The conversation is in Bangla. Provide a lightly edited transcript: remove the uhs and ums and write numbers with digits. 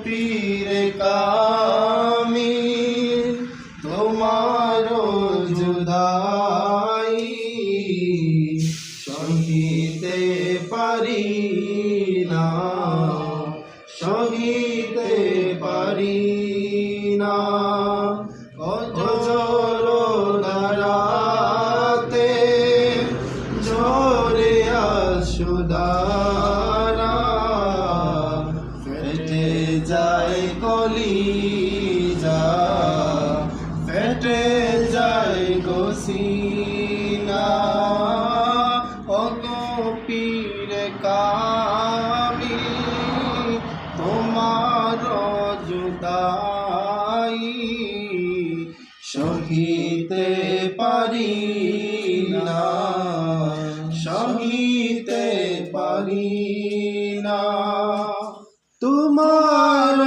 পীরে কামিল তোমার জুদাই সহিতে পারি না, সহিতে পারি না। অজর দাঁড়াতে জোরে আসুদারা ফেটে যায় কলিজা, ফেটে যায় গোসিনা। ওগো পীরে কামিল তোমার জুদাই সহিতে পারি না, সহিতে পারি না। তোমার